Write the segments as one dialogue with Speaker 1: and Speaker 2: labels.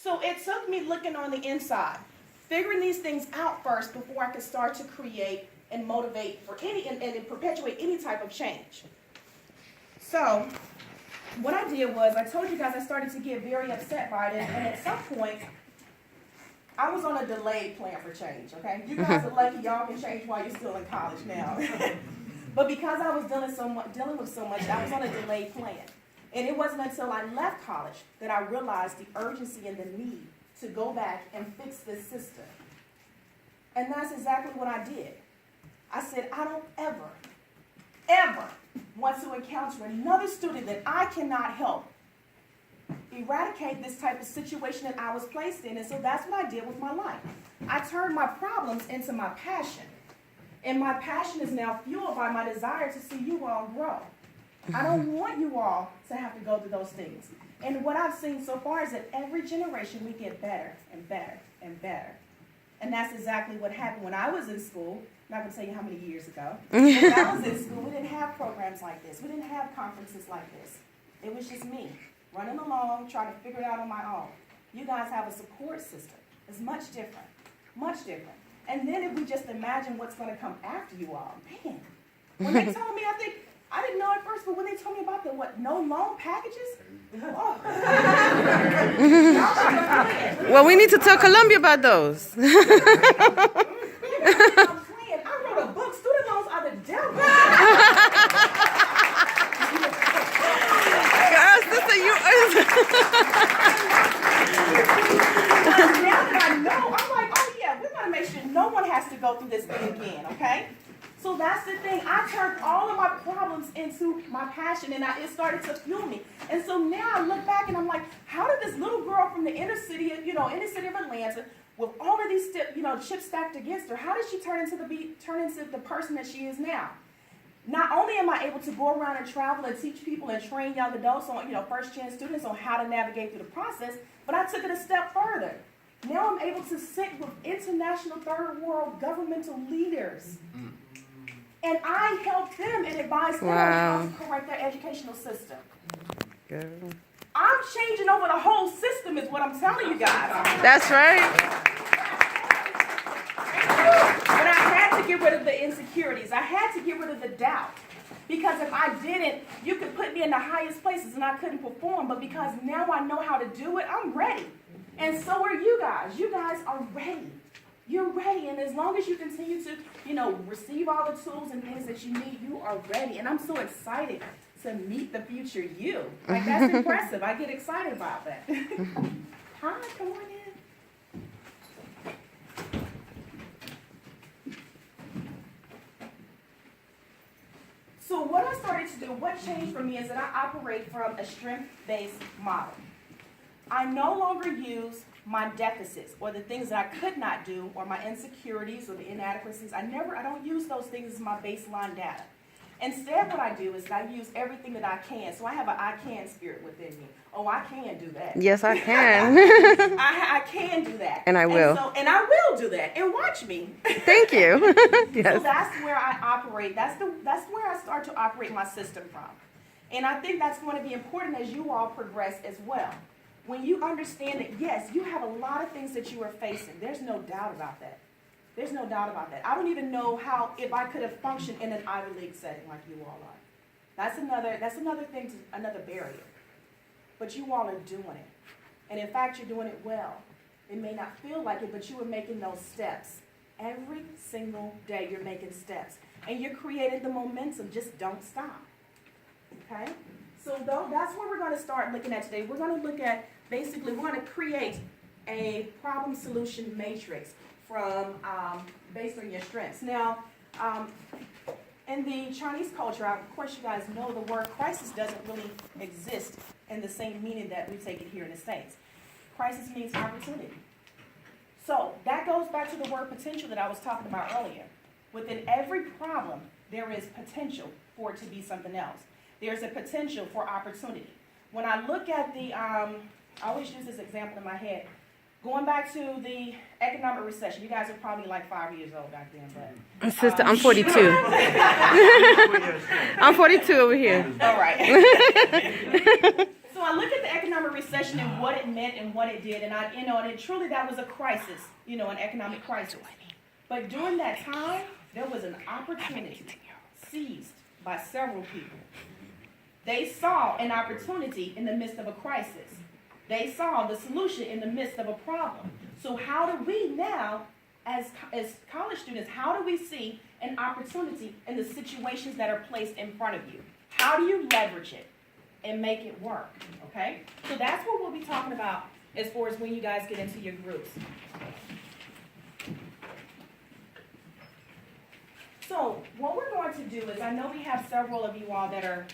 Speaker 1: So it took me looking on the inside, figuring these things out first before I could start to create and motivate for any and perpetuate any type of change. So what I did was, I told you guys I started to get very upset by it, and at some point, I was on a delayed plan for change, okay? You guys are lucky y'all can change while you're still in college now. But because I was dealing with so much, I was on a delayed plan. And it wasn't until I left college that I realized the urgency and the need to go back and fix this system. And that's exactly what I did. I said, I don't ever want to encounter another student that I cannot help eradicate this type of situation that I was placed in. And so that's what I did with my life. I turned my problems into my passion. And my passion is now fueled by my desire to see you all grow. I don't want you all to have to go through those things. And what I've seen so far is that every generation we get better and better and better. And that's exactly what happened when I was in school. I'm not going to tell you how many years ago. When I was in school, we didn't have programs like this. We didn't have conferences like this. It was just me, running along, trying to figure it out on my own. You guys have a support system. It's much different, much different. And then if we just imagine what's going to come after you all, man, when they told me, I didn't know at first, but when they told me about the no loan packages, oh.
Speaker 2: Well, we need to tell Columbia about those.
Speaker 1: I'm playing. I wrote a book. Student loans are the devil.
Speaker 2: Girl, sister, you.
Speaker 1: Now that I know, I'm like, oh yeah, we're gonna make sure no one has to go through this thing again, okay? So that's the thing. I turned all of my problems into my passion, and it started to fuel me. And so now I look back and I'm like, how did this little girl from the inner city of Atlanta, with all of these chips stacked against her, how did she turn into the person that she is now? Not only am I able to go around and travel and teach people and train young adults on, first gen students on how to navigate through the process, but I took it a step further. Now I'm able to sit with international third world governmental leaders. And I help them and advise them on how to correct their educational system.
Speaker 2: Girl.
Speaker 1: I'm changing over the whole system is what I'm telling you guys.
Speaker 2: That's right.
Speaker 1: But I had to get rid of the insecurities. I had to get rid of the doubt. Because if I didn't, you could put me in the highest places and I couldn't perform. But because now I know how to do it, I'm ready. And so are you guys. You guys are ready. You're ready, and as long as you continue to, receive all the tools and things that you need, you are ready. And I'm so excited to meet the future you. Like, that's impressive. I get excited about that. Hi, come on in. So what I started to do, what changed for me is that I operate from a strength-based model. I no longer use my deficits or the things that I could not do or my insecurities or the inadequacies. I don't use those things as my baseline data. Instead, what I do is I use everything that I can. So I have an I can spirit within me. Oh, I can do that.
Speaker 2: Yes, I can.
Speaker 1: I can do that.
Speaker 2: And I will.
Speaker 1: And I will do that. And watch me.
Speaker 2: Thank you. Yes.
Speaker 1: So that's where I operate. That's where I start to operate my system from. And I think that's going to be important as you all progress as well. When you understand that, yes, you have a lot of things that you are facing. There's no doubt about that. There's no doubt about that. I don't even know if I could have functioned in an Ivy League setting like you all are. That's another thing, another barrier. But you all are doing it. And in fact, you're doing it well. It may not feel like it, but you are making those steps. Every single day you're making steps. And you're creating the momentum. Just don't stop. Okay? So that's what we're going to start looking at today. We're going to look at, basically, we're going to create a problem solution matrix from based on your strengths. Now, in the Chinese culture, of course you guys know the word crisis doesn't really exist in the same meaning that we take it here in the States. Crisis means opportunity. So that goes back to the word potential that I was talking about earlier. Within every problem, there is potential for it to be something else. There's a potential for opportunity. When I look at I always use this example in my head. Going back to the economic recession, you guys are probably like 5 years old back then, but...
Speaker 2: Sister, I'm 42. I'm 42 over here.
Speaker 1: All right. So So I look at the economic recession and what it meant and what it did, and and truly that was a crisis, an economic crisis. But during that time, there was an opportunity seized by several people. They saw an opportunity in the midst of a crisis. They saw the solution in the midst of a problem. So how do we now, as college students, how do we see an opportunity in the situations that are placed in front of you? How do you leverage it and make it work, okay? So that's what we'll be talking about as far as when you guys get into your groups. So what we're going to do is, I know we have several of you all that are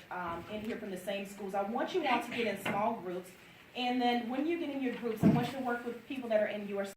Speaker 1: in here from the same schools. I want you all to get in small groups. And then when you get in your groups, I want you to work with people that are in your